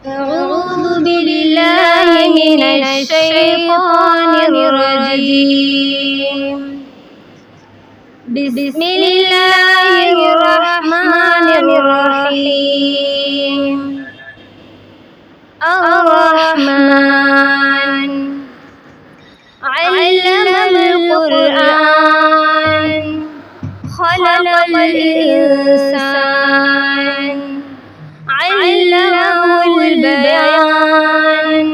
أعوذ بالله من الشيطان الرجيم. بسم الله الرحمن الرحيم. الرحمن علم القرآن خلق الإنسان علمه البيان.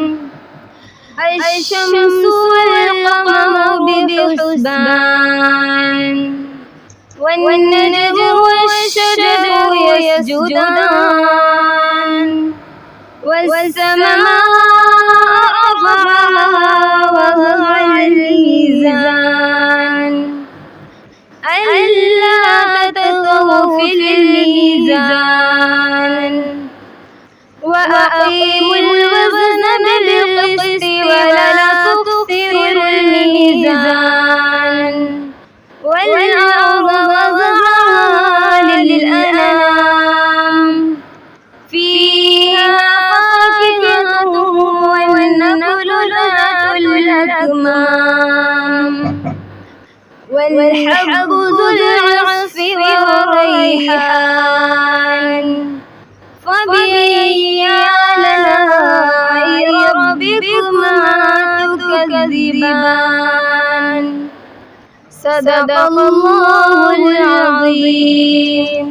الشمس والقمر بحسبان والنجم والشجر يسجدان والسماء رفعها ووضع الميزان ألا تطغوا في الميزان وأقيموا الوزن بالقسط ولا تخسروا الميزان والأرض وضعها للأنام فيها فاكهة والنخل ذات الأكمام والحب ذو العصف والريحان فبأي آلاء ربكما تكذبان. صدق الله العظيم.